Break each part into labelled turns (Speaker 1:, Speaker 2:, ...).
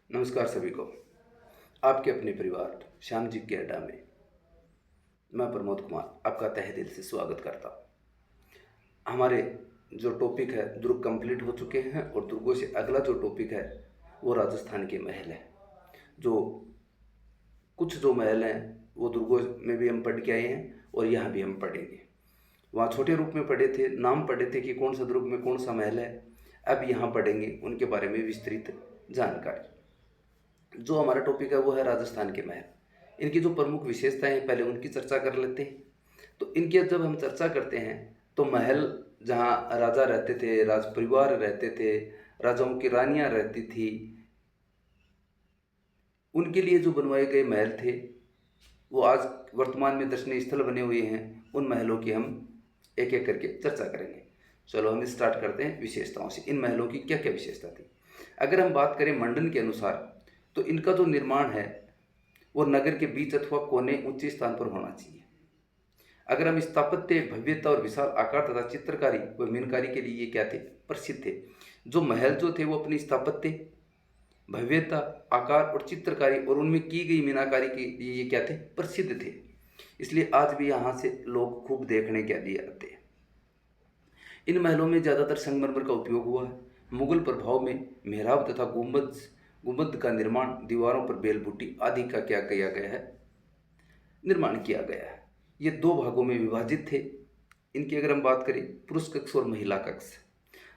Speaker 1: नमस्कार सभी को। आपके अपने परिवार श्याम जी के अड्डा में मैं प्रमोद कुमार आपका तहे दिल से स्वागत करता हूँ। हमारे जो टॉपिक है दुर्ग कंप्लीट हो चुके हैं और दुर्गों से अगला जो टॉपिक है वो राजस्थान के महल है। जो कुछ जो महल हैं वो दुर्गों में भी हम पढ़ के आए हैं और यहाँ भी हम पढ़ेंगे। वहाँ छोटे रूप में पढ़े थे, नाम पढ़े थे कि कौन सा दुर्ग में कौन सा महल है। अब यहाँ पढ़ेंगे उनके बारे में विस्तृत जानकारी। जो हमारा टॉपिक है वो है राजस्थान के महल। इनकी जो प्रमुख विशेषताएं हैं पहले उनकी चर्चा कर लेते हैं। तो इनकी जब हम चर्चा करते हैं तो महल जहाँ राजा रहते थे, राज परिवार रहते थे, राजाओं की रानियां रहती थी, उनके लिए जो बनवाए गए महल थे वो आज वर्तमान में दर्शनीय स्थल बने हुए हैं। उन महलों की हम एक एक करके चर्चा करेंगे। चलो हम स्टार्ट करते हैं विशेषताओं से। इन महलों की क्या क्या विशेषता थी। अगर हम बात करें मंडन के अनुसार तो इनका जो निर्माण है वो नगर के बीच अथवा कोने ऊंचे स्थान पर होना चाहिए। अगर हम स्थापत्य, भव्यता और विशाल आकार तथा चित्रकारी व मीनकारी के लिए ये क्या थे, प्रसिद्ध थे। जो महल जो थे वो अपनी स्थापत्य, भव्यता, आकार और चित्रकारी और उनमें की गई मीनाकारी के लिए ये क्या थे, प्रसिद्ध थे। इसलिए आज भी यहाँ से लोग खूब देखने के लिए आते हैं। इन महलों में ज़्यादातर संगमरमर का उपयोग हुआ है। मुगल प्रभाव में मेहराब तथा गुंबद का निर्माण, दीवारों पर बेलबुट्टी आदि का क्या किया गया है, निर्माण किया गया है। ये दो भागों में विभाजित थे। इनकी अगर हम बात करें पुरुष कक्ष और महिला कक्ष।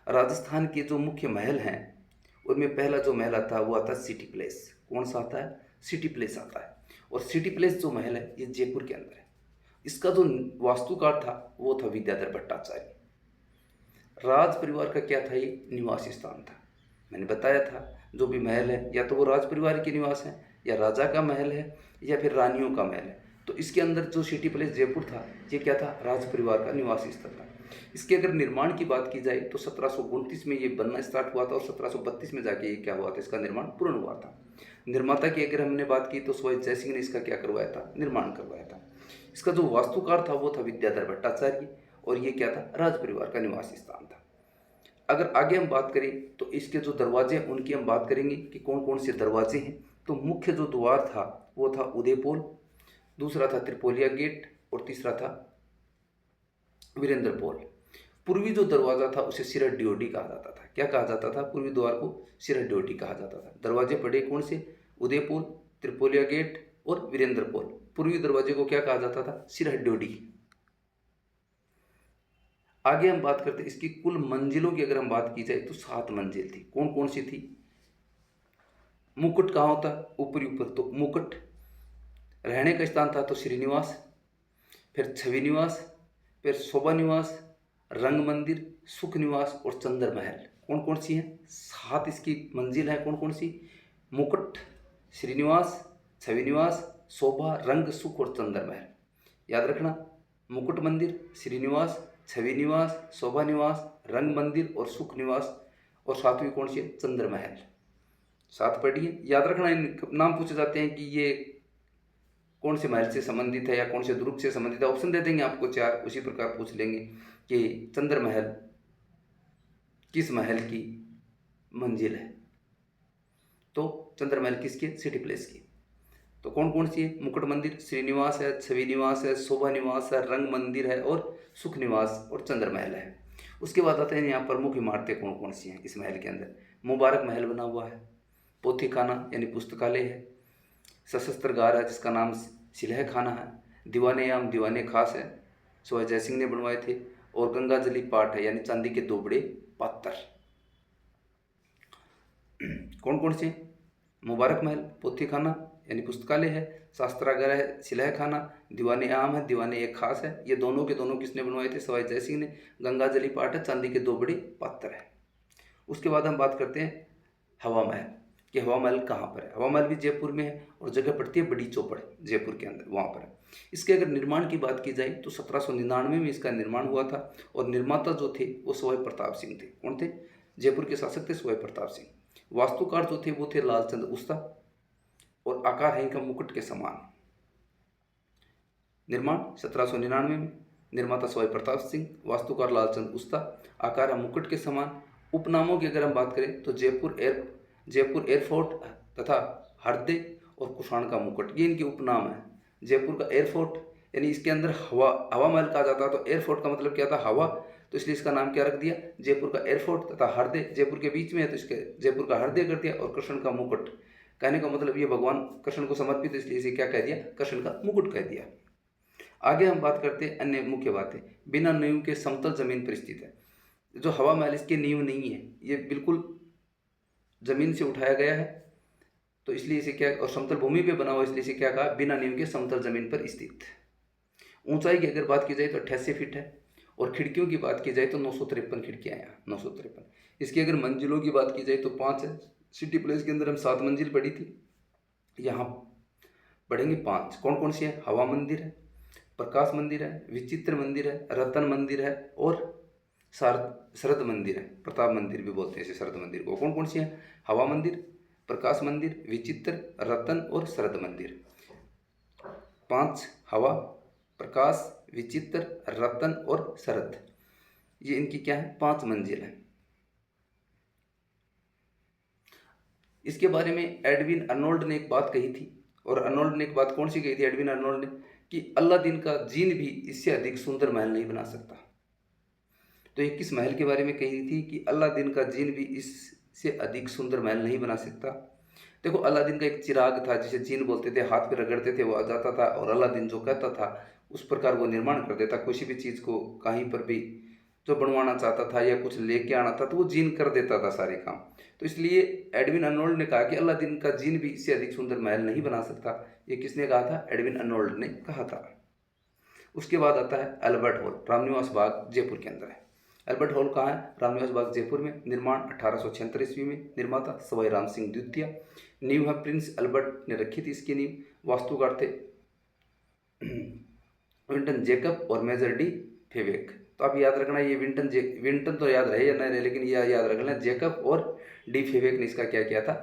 Speaker 1: राजस्थान के जो मुख्य महल हैं उनमें पहला जो महल आता है वो आता है सिटी प्लेस। कौन सा आता है, सिटी प्लेस आता है। और सिटी प्लेस जो महल है ये जयपुर के अंदर है। इसका जो वास्तुकार था वो था विद्याधर भट्टाचार्य। राज परिवार का क्या था, ये निवास स्थान था। मैंने बताया था जो भी महल है या तो वो राज परिवार के निवास है, या राजा का महल है, या फिर रानियों का महल है। तो इसके अंदर जो सिटी प्लेस जयपुर था ये क्या था, राज परिवार का निवास स्थल था। इसके अगर निर्माण की बात की जाए तो 1729 में ये बनना स्टार्ट हुआ था और 1732 में जाके ये क्या हुआ था, इसका निर्माण पूर्ण हुआ था। निर्माता की अगर हमने बात की तो सवाई जय सिंह ने इसका क्या करवाया था, निर्माण करवाया था। इसका जो वास्तुकार था वो था विद्याधर भट्टाचार्य और ये क्या था, राज परिवार का निवास स्थान था। अगर आगे हम बात करें तो इसके जो दरवाजे हैं उनकी हम बात करेंगे कि कौन कौन से दरवाजे हैं। तो मुख्य जो द्वार था वो था उदयपोल, दूसरा था त्रिपोलिया गेट और तीसरा था वीरेंद्र पोल। पूर्वी जो दरवाजा था उसे सिरह ड्योढ़ी कहा जाता था। क्या कहा जाता था, पूर्वी द्वार को सिरह ड्योढ़ी कहा जाता था। दरवाजे पड़े कौन से, उदयपोल, त्रिपोलिया गेट और वीरेंद्र पोल। पूर्वी दरवाजे को क्या कहा जाता था, सिरह ड्योढ़ी। आगे हम बात करते हैं इसकी कुल मंजिलों की। अगर हम बात की जाए तो 7 मंजिल थी। कौन कौन सी थी, मुकुट कहाँ होता, ऊपरी ऊपर तो मुकुट। रहने का स्थान था तो श्रीनिवास, फिर छवि निवास, फिर शोभा निवास, रंग मंदिर, सुख निवास और चंद्र महल। कौन कौन सी हैं, 7 इसकी मंजिल है। कौन कौन सी, मुकुट, श्रीनिवास, छवि निवास, शोभा, रंग, सुख और चंद्र महल। याद रखना, मुकुट मंदिर, श्रीनिवास, छवि निवास, शोभा निवास, रंग मंदिर और सुख निवास और 7वीं कौन सी है, चंद्र महल। 7 पढ़िए, याद रखना। इन नाम पूछे जाते हैं कि ये कौन से महल से संबंधित है या कौन से दुर्ग से संबंधित है। ऑप्शन दे देंगे आपको 4, उसी प्रकार पूछ लेंगे कि चंद्र महल किस महल की मंजिल है। तो चंद्र महल किसकी, सिटी प्लेस की। तो कौन कौन सी है, मुकुट मंदिर, श्रीनिवास है, छवि निवास है, शोभा निवास है, रंग मंदिर है और सुख निवास और चंद्र महल है। उसके बाद आते हैं यहाँ प्रमुख इमारतें कौन कौन सी हैं इस महल के अंदर। मुबारक महल बना हुआ है, पोथीखाना यानी पुस्तकालय है, सशस्त्रगार है जिसका नाम सिलह खाना है, दीवाने आम दीवाने खास है, सवाई जय सिंह ने बनवाए थे, और गंगाजली पाठ है यानी चांदी के 2 बड़े पात्र। कौन कौन से, मुबारक महल, पोथीखाना यानी पुस्तकालय है, शास्त्रागार है, सिलह खाना, दीवाने आम है, दीवाने एक खास है। ये दोनों के दोनों किसने बनवाए थे, सवाई जय सिंह ने। गंगाजली पाठ है, चांदी के 2 बड़े पात्र है। उसके बाद हम बात करते हैं हवा महल कि हवा महल कहाँ पर है। हवा महल भी जयपुर में है और जगह पड़ती है बड़ी चौपड़, जयपुर के अंदर, वहाँ पर है। इसके अगर निर्माण की बात की जाए तो 1799 में इसका निर्माण हुआ था और निर्माता जो थे वो सवाई प्रताप सिंह थे। कौन थे, जयपुर के शासक थे सवाई प्रताप सिंह। वास्तुकार जो थे वो थे लालचंद उस्ता और आकार है इनका मुकुट के समान। निर्माण 1799 में, निर्माता सवाई प्रताप सिंह, वास्तुकार लालचंद उस्ता, आकार है मुकुट के समान। उपनामों की अगर हम बात करें तो जयपुर एयरफोर्ट तथा हृदय और कुषाण का मुकुट, ये इनके उपनाम है। जयपुर का एयरफोर्ट, यानी इसके अंदर हवा महल कहा जाता है, तो एयरफोर्ट का मतलब क्या था, हवा, तो इसलिए इसका नाम क्या रख दिया, जयपुर का एयरफोर्ट। तथा हृदय जयपुर के बीच में है, तो इसके जयपुर का हृदय कर दिया। और कृष्ण का मुकुट, कहने का मतलब ये भगवान कृष्ण को समर्पित, इसलिए इसे क्या कह दिया, कृष्ण का मुकुट कह दिया। आगे हम बात करते हैं अन्य मुख्य बातें। बिना नींव के समतल जमीन पर स्थित है। जो हवा महल, इसकी नींव नहीं है, ये बिल्कुल जमीन से उठाया गया है, तो इसलिए इसे क्या, और समतल भूमि पे बना हुआ, इसलिए इसे क्या कहा, बिना नींव के समतल जमीन पर स्थित। ऊंचाई की अगर बात की जाए तो 88 फीट है। और खिड़कियों की बात की जाए तो 953 खिड़कियां हैं, 953। इसकी अगर मंजिलों की बात की जाए तो 5 है। सिटी प्लेस के अंदर हम 7 मंजिल पड़ी थी, यहाँ पढ़ेंगे 5। कौन कौन सी है, हवा मंदिर है, प्रकाश मंदिर है, विचित्र मंदिर है, रतन मंदिर है, और शरद मंदिर है। प्रताप मंदिर भी बोलते हैं इसे, शरद मंदिर को। कौन कौन सी है, हवा मंदिर, प्रकाश मंदिर, विचित्र, रतन और शरद मंदिर। 5 हवा, प्रकाश, विचित्र, रतन और शरद, ये इनकी क्या है, 5 मंजिल है। इसके बारे में एडविन अर्नोल्ड ने एक बात कही थी। और अर्नोल्ड ने एक बात कौन सी कही थी, एडविन अर्नोल्ड ने, कि अलादीन का जीन भी इससे अधिक सुंदर महल नहीं बना सकता। तो ये किस महल के बारे में कही थी, कि अलादीन का जीन भी इससे अधिक सुंदर महल नहीं बना सकता। देखो, अलादीन का एक चिराग था जिसे जीन बोलते थे, हाथ पे रगड़ते थे वो आ जाता था, और अलादीन जो कहता था उस प्रकार वो निर्माण कर देता। किसी भी चीज़ को कहीं पर भी जो बनवाना चाहता था या कुछ लेके आना था, तो वो जीन कर देता था सारे काम। तो इसलिए एडविन अर्नोल्ड ने कहा कि अलादीन का जीन भी इससे अधिक सुंदर महल नहीं बना सकता। ये किसने कहा था, एडविन अर्नोल्ड ने कहा था। उसके बाद आता है अल्बर्ट हॉल, रामनिवास बाग जयपुर के अंदर है। अल्बर्ट हॉल कहाँ है, रामनिवास बाग जयपुर में। निर्माण 1876 ईस्वी में। निर्माता सवाई राम सिंह द्वितीय। नींव है प्रिंस अल्बर्ट ने रखी थी इसकी नींव। वास्तुकार थे विंटन जेकब और मेजर डी फेवेक। तो आप याद रखना, ये विंटन तो याद रहे या नहीं रहे, लेकिन यह याद रखना जेकब और डी फेवेक ने इसका क्या किया था,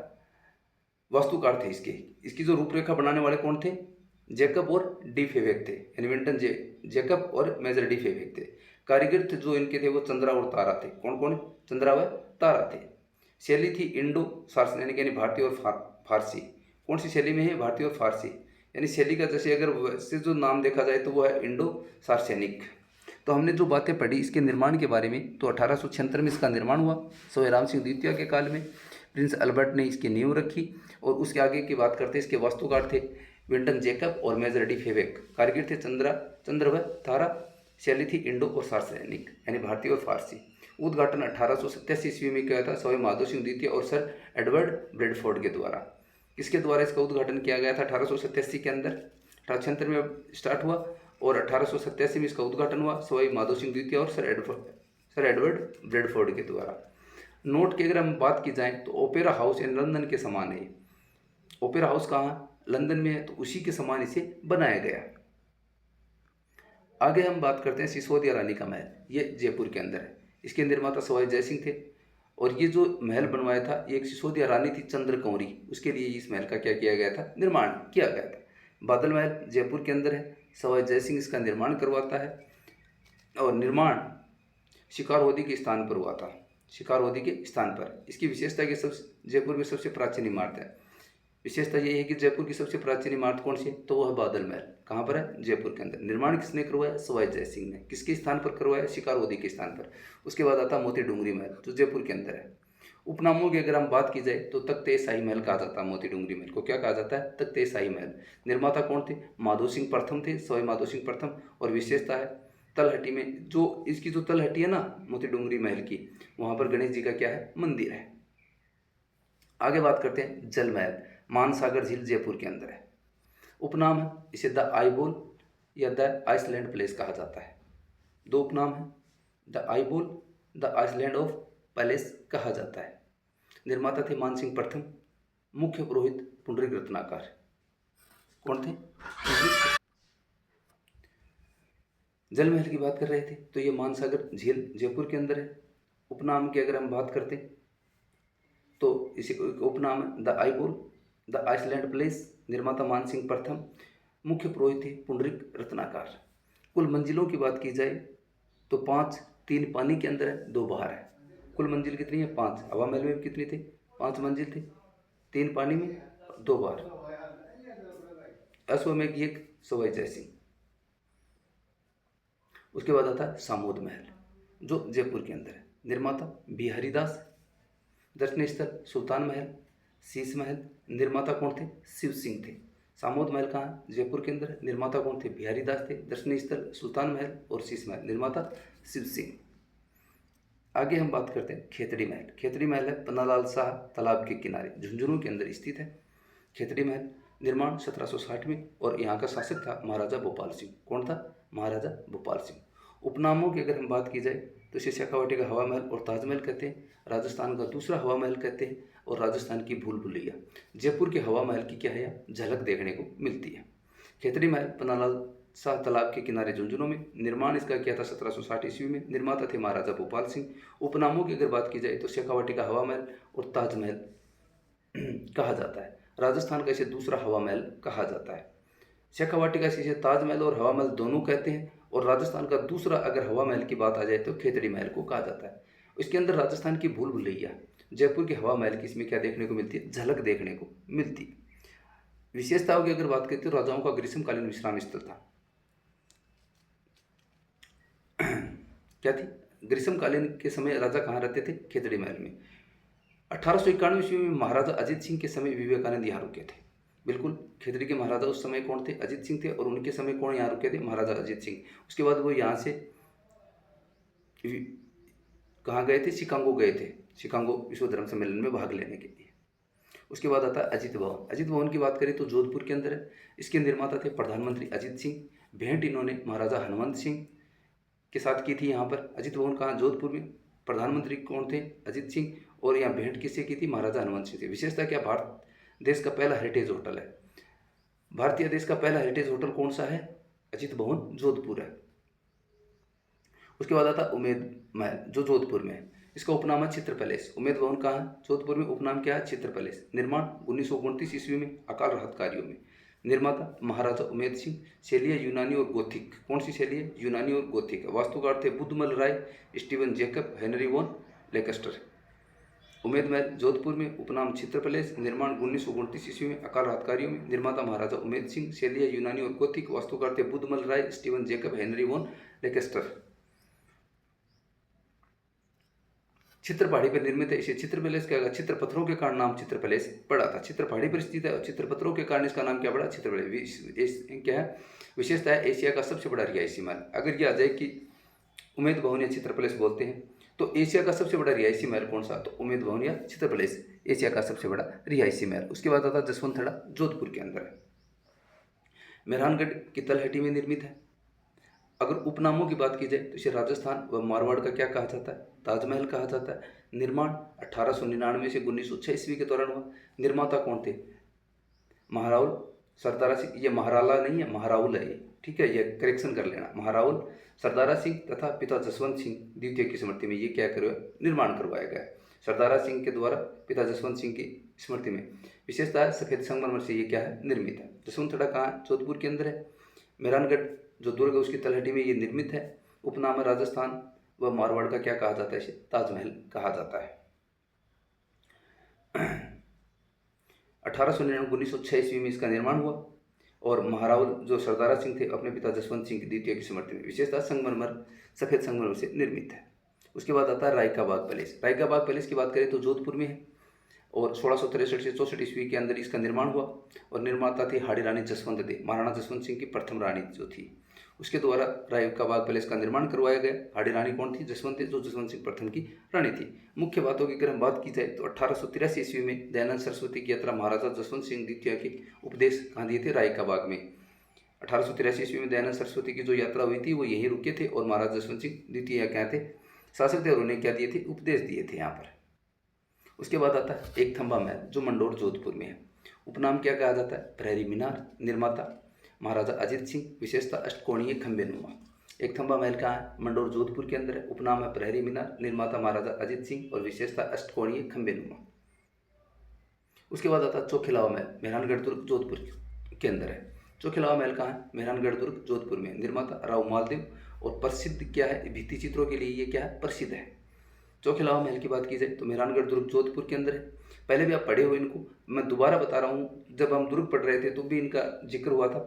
Speaker 1: वास्तुकार थे इसके। इसकी जो रूपरेखा बनाने वाले कौन थे, जेकब और डी फेवेक थे, यानी विंटन जेकब और मेजर डी फेवेक थे। कारीगर थे जो इनके थे वो चंद्रा और तारा थे। कौन कौन, चंद्रा व तारा थे। शैली थी इंडो सार्सन, यानी भारतीय और फारसी। कौन सी शैली में है, भारतीय और फारसी। यानी शैली का जैसे अगर वैसे जो नाम देखा जाए तो वो है इंडो सार्सेनिक। तो हमने जो बातें पढ़ी इसके निर्माण के बारे में, तो 1876 में इसका निर्माण हुआ, सवाई राम सिंह द्वितीय के काल में। प्रिंस अल्बर्ट ने इसकी नींव रखी। और उसके आगे की बात करते हैं, इसके वास्तुकार थे विंटन जेकब और मेजर डी फेवेक। कारीगर थे चंद्र व तारा। शैली थी इंडो और सार्सेनिक, यानी भारतीय और फारसी। उद्घाटन 1887 ईस्वी में किया था सवाई माधो सिंह द्वितीय और सर एडवर्ड ब्रेडफोर्ड के द्वारा। किसके द्वारा इसका उद्घाटन किया गया था, 1887 के अंदर। 1876 में स्टार्ट हुआ और 1887 में इसका उद्घाटन हुआ सवाई माधो सिंह द्वितीय और सर एडवर्ड ब्रेडफोर्ड के द्वारा। नोट की अगर हम बात की जाए तो ओपेरा हाउस इन लंदन के समान है। ओपेरा हाउस कहाँ, लंदन में है, तो उसी के समान इसे बनाया गया। आगे हम बात करते हैं सिसोदिया रानी का महल, ये जयपुर के अंदर है। इसके निर्माता सवाई जयसिंह थे। और ये जो महल बनवाया था, ये एक सिसोदिया रानी थी चंद्र कंवरी, उसके लिए इस महल का क्या किया गया था, निर्माण किया गया था। बादल महल जयपुर के अंदर है, सवाई जयसिंह इसका निर्माण करवाता है। और निर्माण शिकारहोदी के स्थान पर हुआ था, शिकारहोदी के स्थान पर। इसकी विशेषता कि सब जयपुर में सबसे प्राचीन इमारत है। विशेषता ये है कि जयपुर की सबसे प्राचीन इमारत कौन सी है, तो वह बादल महल। कहाँ पर है, जयपुर के अंदर। निर्माण किसने करवाया, सवाई जयसिंह ने। किसके स्थान पर करवाया, शिकारहोदी के स्थान पर। उसके बाद आता मोती डूंगरी महल जो जयपुर के अंदर है। उपनामों की अगर हम बात की जाए तो तख्त ए शाही महल कहा जाता है। मोती डूंगरी महल को क्या कहा जाता है, तख्त ए शाही महल। निर्माता कौन थे, माधो सिंह प्रथम थे, सवाई माधो सिंह प्रथम। और विशेषता है तलहटी में, जो इसकी जो तलहटी है ना मोती डूंगरी महल की, वहाँ पर गणेश जी का क्या है, मंदिर है। आगे बात करते हैं जल महल, मानसागर झील जयपुर के अंदर है। उपनाम है, इसे द आईबोल या द आइसलैंड प्लेस कहा जाता है। 2 उपनाम है, द आईबोल, द आइसलैंड ऑफ पैलेस कहा जाता है। निर्माता थे मानसिंह प्रथम। मुख्य पुरोहित पुंडरीक रत्नाकर। कौन थे, जल महल की बात कर रहे थे, तो ये मानसागर झील जयपुर के अंदर है। उपनाम की अगर हम बात करते तो इसी उपनाम है द आईबोल, द आइसलैंड प्लेस। निर्माता मानसिंह प्रथम। मुख्य पुरोहित थे पुंडरीक रत्नाकर। कुल मंजिलों की बात की जाए तो 5, 3 पानी के अंदर है, 2 बाहर है। कुल मंजिल कितनी है, 5। हवा महल में कितनी थे, 5 मंजिल थे। 3 पानी में 2 बार। अश्वमेघ यज्ञ सवाई जयसिंह। उसके बाद आता है सामोद महल जो जयपुर के अंदर है। निर्माता बिहारी दास। दर्शनीय स्थल सुल्तान महल, शीश महल। निर्माता कौन थे? शिव सिंह थे। सामोद महल कहाँ है? जयपुर के अंदर। निर्माता कौन थे? बिहारी दास थे। दर्शनीय स्थल सुल्तान महल और शीश महल। निर्माता शिव सिंह। आगे हम बात करते हैं खेतड़ी महल। खेतड़ी महल है पन्नालाल शाह तालाब के किनारे झुंझुनू के अंदर स्थित है। खेतड़ी महल निर्माण 1760 में और यहाँ का शासक था महाराजा भोपाल सिंह। कौन था? महाराजा भोपाल सिंह। उपनामों की अगर हम बात की जाए तो इसे शेखावाटी का हवा महल और ताजमहल कहते हैं, राजस्थान का दूसरा हवा महल कहते हैं और राजस्थान की भूल भुलैया। जयपुर के हवा महल की क्या है? झलक देखने को मिलती है। खेतड़ी महल पन्नालाल शाह तालाब के किनारे झुंझुनू में। निर्माण इसका किया था 1760 ईस्वी में। निर्माता थे महाराजा भोपाल सिंह। उपनामों की अगर बात की जाए तो शेखावाटी का हवा महल और ताजमहल कहा जाता है। राजस्थान का इसे दूसरा हवा महल कहा जाता है। शेखावाटी का इसे ताजमहल और हवा महल दोनों कहते हैं और राजस्थान का दूसरा अगर हवा महल की बात आ जाए तो खेतड़ी महल को कहा जाता है। इसके अंदर राजस्थान की भूल भुलैया जयपुर के हवा महल की इसमें क्या देखने को मिलती है? झलक देखने को मिलती है। विशेषताओं की अगर बात करें तो राजाओं का ग्रीष्मकालीन विश्राम स्थल था। क्या थी? ग्रीष्मकालीन के समय राजा कहाँ रहते थे? खेतड़ी महल में। 1891 ईस्वी में महाराजा अजीत सिंह के समय विवेकानंद यहाँ रुके थे। बिल्कुल, खेतड़ी के महाराजा उस समय कौन थे? अजीत सिंह थे और उनके समय कौन यहाँ रुके थे? महाराजा अजीत सिंह। उसके बाद वो यहाँ से कहाँ गए थे? शिकागो गए थे, शिकागो विश्व धर्म सम्मेलन में भाग लेने के लिए। उसके बाद आता है अजीत भवन। अजीत भवन की बात करें तो जोधपुर के अंदर है। इसके निर्माता थे प्रधानमंत्री अजीत सिंह। भेंट इन्होंने महाराजा हनुमंत सिंह के साथ की थी यहाँ पर। अजीत भवन कहाँ? जोधपुर में। प्रधानमंत्री कौन थे? अजीत सिंह। और यहाँ भेंट किससे की थी? महाराजा हनुमंत सिंह से। विशेषता क्या? भारत देश का पहला हेरिटेज होटल है। भारतीय देश का पहला हेरिटेज होटल कौन सा है? अजीत भवन जोधपुर है। उसके बाद आता उमेद महल जो जोधपुर में है। इसका उपनाम है चित्र पैलेस। उमेद भवन कहाँ है? जोधपुर में। उपनाम क्या है? चित्र पैलेस। निर्माण 1929 ईस्वी में अकाल राहत कार्यों में। निर्माता महाराजा उमेद सिंह। शैली है यूनानी और गोथिक। कौन सी शैली है? यूनानी और गोथिक। वास्तुकार थे Budhmal Rai, Steven Jacob, Henry Vaughan Lanchester. Umaid Mahal Jodhpur में। उपनाम चित्र पैलेस। निर्माण 1929 ईस्वी में अकाल राहत कार्यों में। निर्माता महाराजा उमेद सिंह। शैली है यूनानी और गोथिक। वास्तुकार थे Budhmal Rai, Steven Jacob, Henry Vaughan Lanchester. चित्र पहाड़ी पर निर्मित है। इसे चित्र पैलेस क्या? चित्र पत्थरों के कारण नाम चित्र पैलेस पड़ा था। चित्र पहाड़ी पर स्थित है और चित्र पत्थरों के कारण इसका नाम क्या पड़ा? चित्र पैलेस। क्या है विशेषता है? एशिया का सबसे बड़ा रिहायशी महल। अगर ये आ जाए कि उमेद भवन या चित्र पैलेस बोलते हैं तो एशिया का सबसे बड़ा रिहायशी महल कौन सा? तो उमेद भवन या चित्र पैलेस एशिया का सबसे बड़ा रिहायशी महल। उसके बाद आता जसवंतथड़ा जोधपुर के अंदर है। मेहरानगढ़ की तलहटी में निर्मित है। अगर उपनामों की बात की जाए तो इसे राजस्थान व मारवाड़ का क्या कहा जाता है? ताजमहल कहा जाता है। निर्माण 1899 से 1906 ईस्वी के दौरान हुआ। निर्माता कौन थे? महाराउल सरदारा सिंह। ये महाराला नहीं है, महाराउल है ये, ठीक है, ये करेक्शन कर लेना। महाराउल सरदारा सिंह तथा पिता जसवंत सिंह द्वितीय की स्मृति में ये क्या निर्माण करवाया गया है? सरदारा सिंह के द्वारा पिता जसवंत सिंह की स्मृति में। विशेषता है सफेद संगमरमर से ये क्या है? निर्मित है। जसवंतथड़ा कहाँ? जोधपुर के अंदर है। मेहरानगढ़ जो दुर्ग है उसकी तलहटी में ये निर्मित है। उपनाम है राजस्थान व मारवाड़ का क्या कहा जाता है? इसे ताजमहल कहा जाता है। 1899 1906 ईस्वी में इसका निर्माण हुआ और महाराउल जो सरदारा सिंह थे अपने पिता जसवंत सिंह की द्वितीय की स्मृति में। विशेषता संगमरमर सफेद संगमरमर से निर्मित है। उसके बाद आता है रायका बाग पैलेस। रायका बाग पैलेस की बात करें तो जोधपुर में है और 1663 से 64 ईस्वी के अंदर इसका निर्माण हुआ और निर्माता थी हाड़ी रानी जसवंत देवी, महाराणा जसवंत सिंह की प्रथम रानी जो थी, उसके द्वारा रायका बाग पैलेस का निर्माण करवाया गया। हाड़ी रानी कौन थी? जसवंत जो जसवंत सिंह प्रथम की रानी थी। मुख्य बातों की अगर हम बात की जाए तो 1883 ईस्वी में दयानंद सरस्वती की यात्रा महाराजा जसवंत सिंह द्वितीय के उपदेश कहाँ दिए थे? रायका बाग में। 1883 ईस्वी में दयानंद सरस्वती की जो यात्रा हुई थी वो यहीं रुके थे और महाराजा जसवंत सिंह द्वितीय क्या थे? शासक थे और उन्हें क्या दिए थे? उपदेश दिए थे यहाँ पर। उसके बाद आता है एक थंबा महल जो मंडोर जोधपुर में है। उपनाम क्या कहा जाता है? प्रहरी मीनार। निर्माता महाराजा अजीत सिंह। विशेषता अष्टकोणीय खंबे नुमा। एक थंबा महल कहाँ है? मंडोर जोधपुर के अंदर है। उपनाम है प्रहरी मीनार। निर्माता महाराजा अजीत सिंह और विशेषता अष्टकोणीय खंबे नुमा। उसके बाद आता है चौखिलावा महल। मेहरानगढ़ दुर्ग जोधपुर के अंदर है। चौखिलावा महल कहाँ है? मेहरानगढ़ दुर्ग जोधपुर में। निर्माता राव मालदेव और प्रसिद्ध क्या है? भित्ति चित्रों के लिए ये क्या है? प्रसिद्ध है। चौखिलावा महल की बात की जाए तो मेहरानगढ़ दुर्ग जोधपुर के अंदर है। पहले भी आप पढ़े हो इनको, मैं दोबारा बता रहा हूँ। जब हम दुर्ग पढ़ रहे थे तो भी इनका जिक्र हुआ था।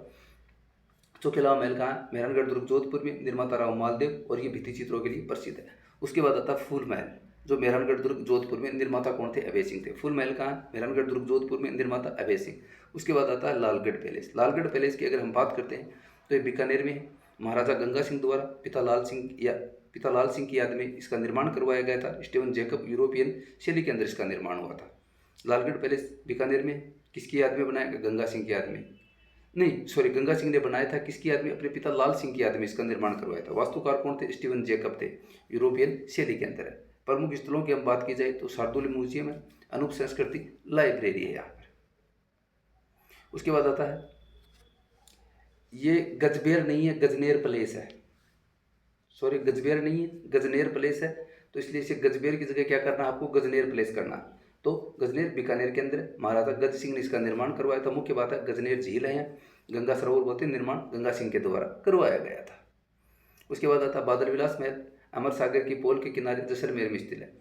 Speaker 1: चौखिलावा महल कहाँ है? मेहरानगढ़ दुर्ग जोधपुर में, निर्माता राव मालदेव, और ये भित्ति चित्रों के लिए प्रसिद्ध है। उसके बाद आता है फूल महल, जो मेहरानगढ़ दुर्ग जोधपुर में, निर्माता कौन थे? अभय सिंह थे। फूल महल कहाँ है? मेहरानगढ़ दुर्ग जोधपुर में, निर्माता अभय सिंह। उसके बाद आता है लालगढ़ पैलेस। लालगढ़ पैलेस की अगर हम बात करते हैं तो ये बीकानेर में है। महाराजा गंगा सिंह द्वारा पिता लाल सिंह की याद में इसका निर्माण करवाया गया था। स्टीवन जैकब यूरोपियन शैली के अंदर इसका निर्माण हुआ था। लालगढ़ पैलेस बीकानेर में किसकी याद में बनाया गया? गंगा सिंह की याद में, नहीं सॉरी, गंगा सिंह ने बनाया था। किसकी याद में? अपने पिता लाल सिंह की याद में इसका निर्माण करवाया था। वास्तुकार कौन थे? स्टीवन जैकब थे, यूरोपियन शैली के अंदर है। प्रमुख स्थलों की हम बात की जाए तो शार्दुल म्यूजियम है, अनूप संस्कृति लाइब्रेरी है यहाँ पर। उसके बाद आता है, ये गजबेर नहीं है, गजनेर प्लेस है। सॉरी, गजबेर नहीं है, गजनेर प्लेस है, तो इसलिए इसे गजबेर की जगह क्या करना है आपको? गजनेर प्लेस करना। तो गजनेर बीकानेर के अंदर महाराजा गज सिंह ने इसका निर्माण करवाया था। मुख्य बात है गजनेर झील है, गंगा सरोवर बोलते हैं, निर्माण गंगा सिंह के द्वारा करवाया गया था। उसके बाद आता बादल विलास महल, अमर सागर की पोल के किनारे जैसलमेर में स्थित है।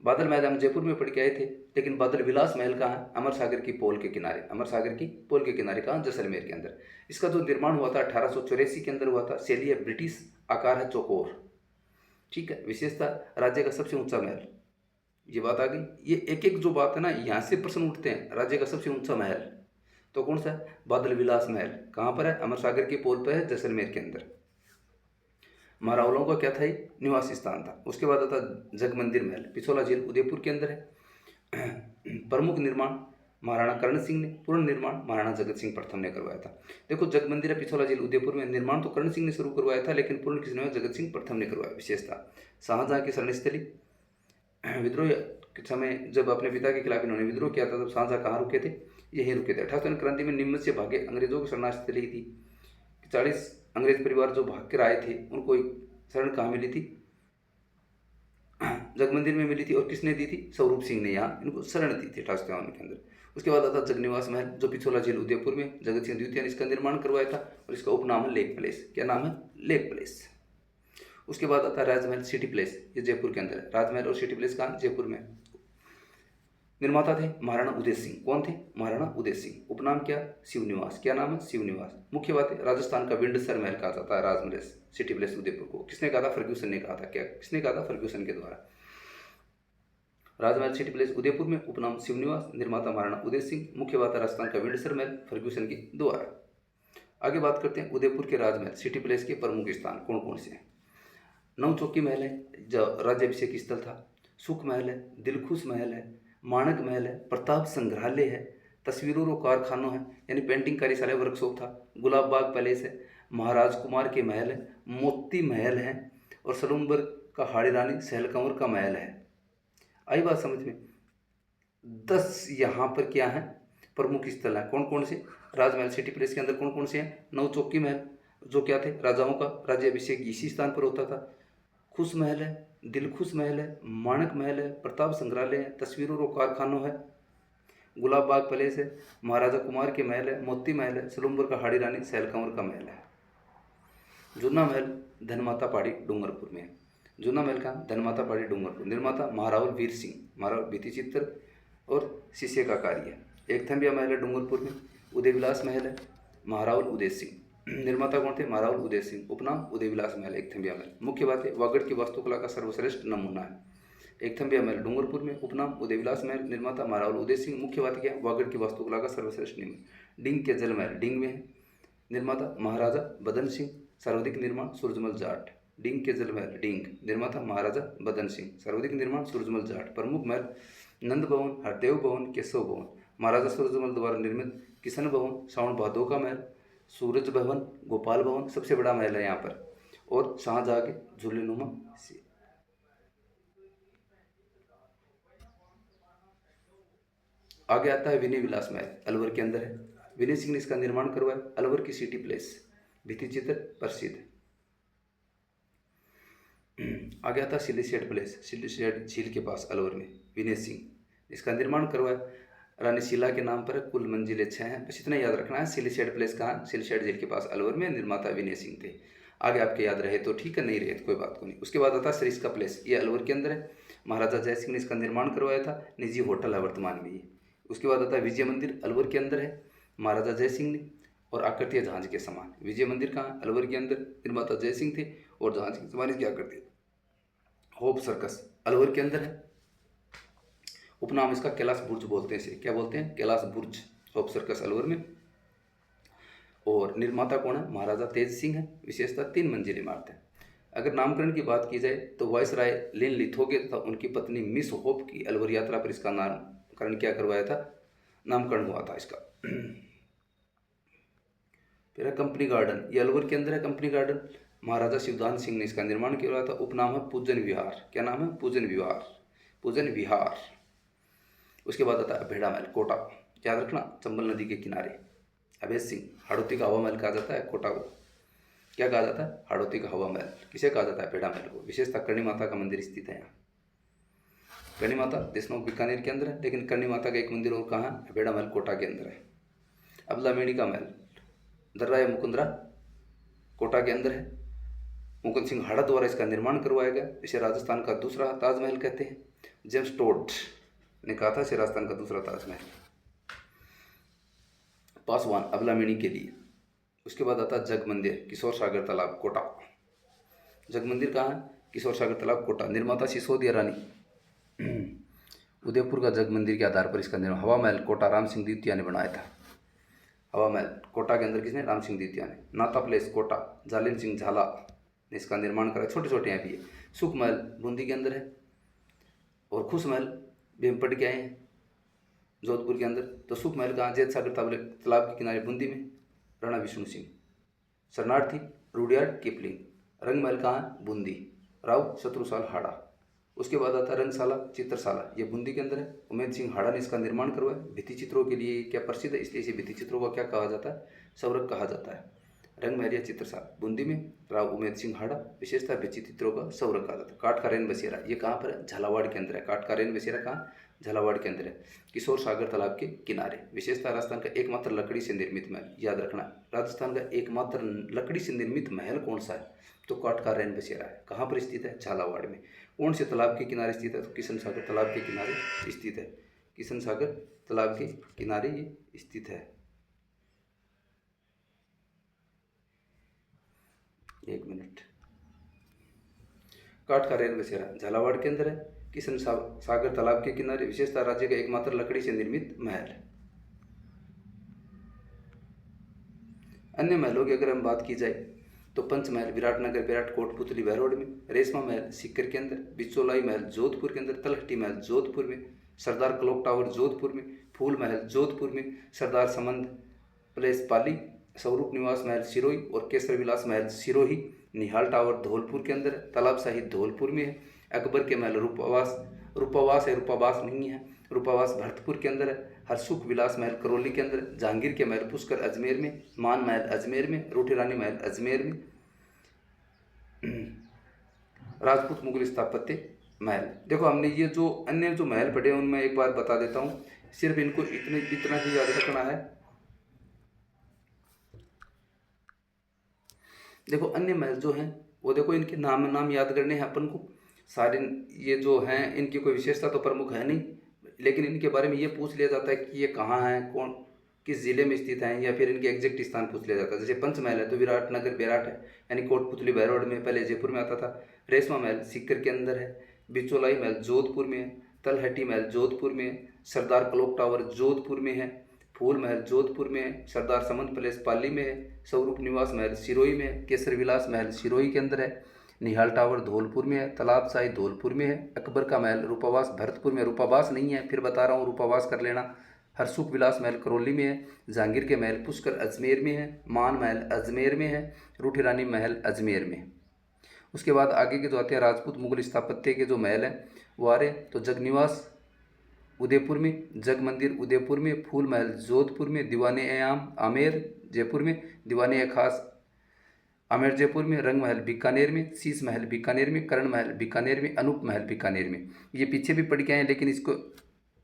Speaker 1: बादल महल हम जयपुर में पढ़ के आए थे, लेकिन बादल विलास महल कहाँ है? अमर सागर की पोल के किनारे। अमर सागर की पोल के किनारे कहाँ? जैसलमेर के अंदर। इसका जो निर्माण हुआ था 1884 के अंदर हुआ था। शैली है ब्रिटिश, आकार है चौकोर। ठीक है। विशेषता, राज्य का सबसे ऊंचा महल, ये बात आ गई। ये एक एक जो बात है ना, यहाँ से प्रश्न उठते हैं। राज्य का सबसे ऊंचा महल तो कौन सा है? बादल विलास महल। कहाँ पर है? अमर सागर के पोल पर है, जैसलमेर के अंदर। महारावलों का क्या था? ये निवास स्थान था। उसके बाद आता जगमंदिर महल, पिछोला झील उदयपुर के अंदर है। प्रमुख निर्माण महाराणा कर्ण सिंह ने, पूर्ण निर्माण महाराणा जगत सिंह प्रथम ने करवाया था। देखो, जगमंदिर है पिछोला झील उदयपुर में, निर्माण तो कर्ण सिंह ने शुरू करवाया था, लेकिन पूर्ण किसने? जगत सिंह प्रथम ने करवाया। विशेषता, शाहजहां की शरणस्थली। विद्रोह के समय जब अपने पिता के खिलाफ इन्होंने विद्रोह किया था, तब शाहजहां कहाँ रुके थे? यहीं रुके थे। 18 क्रांति में निम्न से भागे अंग्रेजों की शरणास्थली थी। 40 अंग्रेज परिवार जो भाग कर आए थे उनको एक शरण कहाँ मिली थी? जगमंदिर में मिली थी। और किसने दी थी? स्वरूप सिंह ने यहाँ इनको शरण दी थी 1853 के अंदर। उसके बाद आता जगनिवास महल, जो पिछोला झील उदयपुर में, जगत सिंह द्वितीय ने इसका निर्माण करवाया था, और इसका उपनाम है लेक प्लेस। क्या नाम है? Lake place. उसके बाद आता है राजमहल सिटी प्लेस, ये जयपुर के अंदर है। राजमहल और सिटी प्लेस कहाँ? जयपुर में। निर्माता थे महाराणा उदय सिंह। कौन थे? महाराणा उदय सिंह। उपनाम क्या? शिवनिवास। क्या नाम है? शिवनिवास। मुख्य बात है, राजस्थान का विंडसर महल कहा जाता है राजमहल सिटी प्लेस उदयपुर को। किसने कहा था? फर्ग्यूसन ने कहा था। क्या किसने कहा था? फर्ग्यूसन के द्वारा। राजमहल सिटी प्लेस उदयपुर में, उपनाम शिवनिवास, निर्माता महाराणा उदय सिंह। मुख्य बात है, राजस्थान का विंडसर महल फर्ग्यूसन के द्वारा। आगे बात करते हैं उदयपुर के राजमहल सिटी प्लेस के प्रमुख स्थान कौन कौन से हैं। नवचौकी महल है, जो राज्याभिषेक स्थल था। सुख महल है, दिलखुश महल है, माणक महल है, प्रताप संग्रहालय है, तस्वीरों और कारखानों है, यानी पेंटिंग कार्यशाला वर्कशॉप था। गुलाब बाग पैलेस है, महाराज कुमार के महल है, मोती महल है, और सलूम्बर का हाड़ी रानी सहलकंवर का महल है। आई बात समझ में? 10 यहाँ पर क्या है? प्रमुख स्थल है। कौन कौन से? राजमहल सिटी प्लेस के अंदर कौन कौन से हैं? नवचौकी महल, जो क्या थे? राजाओं का राज्याभिषेक इसी स्थान पर होता था। खुश महल है, दिलखुश महल है, माणक महल है, प्रताप संग्रहालय है, तस्वीरों और कारखानों है, गुलाब बाग पैलेस है, महाराजा कुमार के महल है, मोती महल है, सलूम्बर का हाड़ी रानी सहलकंवर का महल है। जूना महल धनमाता पहाड़ी डूंगरपुर में है। जूना महल का धनमाता पहाड़ी डूंगरपुर। निर्माता महारावल वीर सिंह। महारावल भित्ति चित्र और शीशे का कार्य है। एकथम्बिया महल है डूंगरपुर में। उदय विलास महल है, महारावल उदय सिंह। निर्माता कौन थे? महारावल उदय सिंह। उपनाम उदय विलास महल, एकथम्बिया महल। मुख्य बात है, वागड़ की वास्तुकला का सर्वश्रेष्ठ नमूना है। एकथम्बिया महल डूंगरपुर में, उपनाम उदय विलास महल, निर्माता महारावल उदय सिंह। मुख्य बात क्या है? वागड़ की वास्तुकला का सर्वश्रेष्ठ निम्न। डिंग के जल महल डिंग में है, निर्माता महाराजा बदन सिंह। सर्वाधिक निर्माण सूरजमल जाट। डिंग के जल महल डिंग, निर्माता महाराजा बदन सिंह। सर्वाधिक निर्माण सूरजमल जाट। प्रमुख महल नंद भवन, हरदेव भवन, केशव भवन। महाराजा सूरजमल द्वारा निर्मित किशन भवन, साउंड भादो का महल, सूरज भवन, गोपाल भवन सबसे बड़ा महल है यहाँ पर, और शाहजहां के झूलेनुमा से। आगे आता है विनय विलास महल, अलवर के अंदर है। विनय सिंह ने इसका निर्माण करवाया। अलवर की सिटी प्लेस, भित्ति चित्र प्रसिद्ध। आगे आता है सिलीसेट प्लेस, सिलीसेट झील के पास अलवर में। विनय सिंह इसका निर्माण करवाया। रानी शीला के नाम पर, कुल मंजिलें 6 हैं। बस इतना याद रखना है। सिलीसेट प्लेस कहाँ? सिलीसेट झील के पास अलवर में। निर्माता विनय सिंह थे। आगे आपके याद रहे तो ठीक है, नहीं रहे तो कोई बात को नहीं। उसके बाद आता है सरिस्का प्लेस, ये अलवर के अंदर है। महाराजा जय सिंह ने इसका निर्माण करवाया था, निजी होटल है वर्तमान में ये। उसके बाद आता है विजय मंदिर, अलवर के अंदर है, महाराजा जय सिंह ने, और आकृति है जहाज के समान। विजय मंदिर कहाँ? अलवर के अंदर, निर्माता जय सिंह थे और जहाज के समान इसकी आकृति। होप सर्कस अलवर के अंदर है, उपनाम इसका कैलाश बुर्ज बोलते हैं, इसे क्या बोलते हैं? कैलाश बुर्ज। होप सर्कस अलवर में। और निर्माता कौन है? महाराजा तेज सिंह है। विशेषता 3 मंजिल इमारत है। अगर नामकरण की बात की जाए तो वायसराय लिन लिथोगे तथा उनकी पत्नी मिस होप की अलवर यात्रा पर इसका नामकरण क्या करवाया था? नामकरण हुआ था इसका। फिर है कंपनी गार्डन, ये अलवर के अंदर है कंपनी गार्डन। महाराजा शिवदान सिंह ने इसका निर्माण किया था। उपनाम है पूजन विहार। क्या नाम है? पूजन विहार, पूजन विहार। उसके बाद आता है भेड़ा महल कोटा, याद रखना, चंबल नदी के किनारे। अभेद सिंह, हाड़ौती का हवा महल कहा जाता है कोटा को। क्या कहा जाता है? हाड़ौती का हवा महल। किसे कहा जाता है? भेड़ा महल को। विशेषता करणी माता का मंदिर स्थित है यहाँ। करणी माता देशनोक बीकानेर के अंदर है, लेकिन करणी माता का एक मंदिर और कहाँ है? भेड़ा महल कोटा के अंदर है। अबला मेणी का महल दर्रा या मुकुंदरा कोटा के अंदर है। मुकुंद सिंह हाड़ा द्वारा इसका निर्माण करवाया गया। इसे राजस्थान का दूसरा ताजमहल कहते हैं। जेम्स टोड ने कहा था इसे राजस्थान का दूसरा ताजमहल। पासवान अबलामेणी के लिए। उसके बाद आता जग मंदिर किशोर सागर तालाब कोटा। जग मंदिर कहाँ है? किशोर सागर तालाब कोटा। निर्माता सिसोदिया रानी। उदयपुर का जग मंदिर के आधार पर इसका निर्माण। हवा महल कोटा राम सिंह द्वितीय ने बनाया था। हवा महल कोटा के अंदर किसने? राम सिंह द्वितीय ने। नाता प्लेस कोटा जालिम सिंह झाला ने इसका निर्माण करा। छोटे छोटे यहाँ भी है। सुख महल बूंदी के अंदर है। और खुश महल भी हम पढ़ के आए हैं जोधपुर के अंदर। तो सुख महल कहाँ? जैत सागर तालाब के किनारे बूंदी में, राणा विष्णु सिंह। शरणार्थी रूडियार्ड किपलिंग। रंग महल कहाँ है? बूंदी, राव शत्रुसाल हाड़ा। उसके बाद आता है रंगशाला चित्रशाला, ये बूंदी के अंदर है। उमेद सिंह हाड़ा ने इसका निर्माण करवाया। भित्ति चित्रों के लिए क्या प्रसिद्ध है, इसलिए इसे भित्ति चित्रों का क्या कहा जाता है? सौरभ कहा जाता है। रंग महल या चित्रशाला बूंदी में, राव उमेद सिंह हाड़ा। विशेषता भित्ति चित्रों का सौरभ कहा जाता है। काठ का रेन बसेरा, ये कहाँ पर है? झालावाड़ के अंदर है। काठ का रेन बसेरा कहाँ? झालावाड़ के अंदर है, किशोर सागर तालाब के किनारे। विशेषता राजस्थान का एकमात्र लकड़ी से निर्मित महल, याद रखना, राजस्थान का एकमात्र लकड़ी से निर्मित महल कौन सा है? तो काठ का रेन बसेरा है। कहाँ पर स्थित है? झालावाड़ में। कौन से तालाब के किनारे स्थित है? तो किशन सागर तालाब के किनारे स्थित है। किशन सागर तालाब के किनारे ये स्थित है। एक मिनट। काठ का रेन बसेरा झालावाड़ के अंदर है, किशन सागर तालाब के किनारे। विशेषता राज्य का एकमात्र लकड़ी से निर्मित महल। अन्य महलों की अगर हम बात की जाए तो पंचमहल विराटनगर विराट कोटपुतली बहरोड में, रेशमा महल सीकर के अंदर, बिचौलाई महल जोधपुर के अंदर, तलहटी महल जोधपुर में, सरदार क्लॉक टावर जोधपुर में, फूल महल जोधपुर में, सरदार समंद प्लेस पाली, स्वरूप निवास महल सिरोही और केसर विलास महल सिरोही, निहाल टावर धौलपुर के अंदर, तालाब शाही धौलपुर में है। अकबर के महल रूपावास है, रूपावास नहीं है, रूपावास भरतपुर के अंदर है। हरसुख विलास महल करौली के अंदर, जहांगीर के महल पुष्कर अजमेर में, मान महल अजमेर में, रोटी रानी महल अजमेर में। राजपूत मुगल स्थापत्य महल, देखो हमने ये जो अन्य जो महल पढ़े उनमें एक बार बता देता हूँ, सिर्फ इनको इतना ही याद रखना है। देखो अन्य महल जो हैं वो देखो इनके नाम याद करने हैं अपन को। सारे ये जो हैं इनकी कोई विशेषता तो प्रमुख है नहीं, लेकिन इनके बारे में ये पूछ लिया जाता है कि ये कहाँ हैं, कौन किस जिले में स्थित हैं, या फिर इनके एग्जैक्ट स्थान पूछ लिया जाता है। जैसे पंचमहल है तो विराटनगर बेराट है, यानी कोटपुतली बहरोड में, पहले जयपुर में आता था। रेशमा महल सीकर के अंदर है, बिचौलाई महल जोधपुर में है, तलहटी महल जोधपुर में है, सरदार क्लॉक टावर जोधपुर में है, फूल महल जोधपुर में है, सरदार समंत पैलेस पाली में है, स्वरूप निवास महल सिरोही में है, केसर विलास महल सिरोही के अंदर है, निहाल टावर धौलपुर में है, तालाब शाही धौलपुर में है। अकबर का महल रूपावास भरतपुर में, रूपावास नहीं है, फिर बता रहा हूँ रूपावास कर लेना। हरसुख विलास महल करौली में है, जहांगीर के महल पुष्कर अजमेर में है, मान महल अजमेर में है, रूठी रानी महल अजमेर में है। उसके बाद आगे के जो आते हैं राजपूत मुगल स्थापत्य के जो महल हैं वो आ रहे, तो जगनिवास उदयपुर में, जग मंदिर उदयपुर में, फूल महल जोधपुर में, दीवाने आम आमेर जयपुर में, दीवाने खास आमेर जयपुर में, रंग महल बीकानेर में, शीश महल बीकानेर में, कर्ण महल बीकानेर में, अनूप महल बीकानेर में। ये पीछे भी पढ़ के आए लेकिन इसको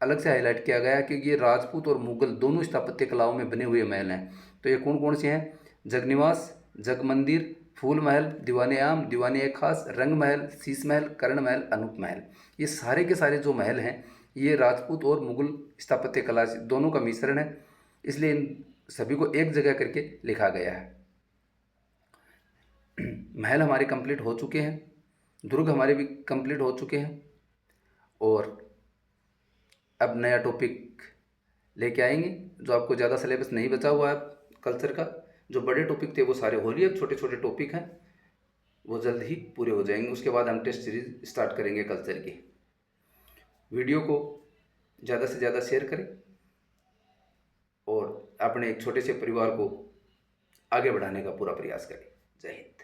Speaker 1: अलग से हाईलाइट किया गया है क्योंकि ये राजपूत और मुगल दोनों स्थापत्य कलाओं में बने हुए महल हैं। तो ये कौन कौन से हैं? जगनिवास, जग मंदिर, फूल महल, दीवाने आम, दीवाने एक खास, रंग महल, शीश महल, कर्ण महल, अनूप महल। ये सारे के सारे जो महल हैं ये राजपूत और मुगल स्थापत्य कला दोनों का मिश्रण है, इसलिए इन सभी को एक जगह करके लिखा गया है। महल हमारे कंप्लीट हो चुके हैं, दुर्ग हमारे भी कंप्लीट हो चुके हैं, और अब नया टॉपिक लेके आएंगे जो आपको ज़्यादा सिलेबस नहीं बचा हुआ है कल्चर का। जो बड़े टॉपिक थे वो सारे हो लिए, अब छोटे छोटे टॉपिक हैं वो जल्द ही पूरे हो जाएंगे। उसके बाद हम टेस्ट सीरीज स्टार्ट करेंगे कल्चर की। वीडियो को ज़्यादा से ज़्यादा शेयर करें और अपने एक छोटे से परिवार को आगे बढ़ाने का पूरा प्रयास करें। जय हिंद।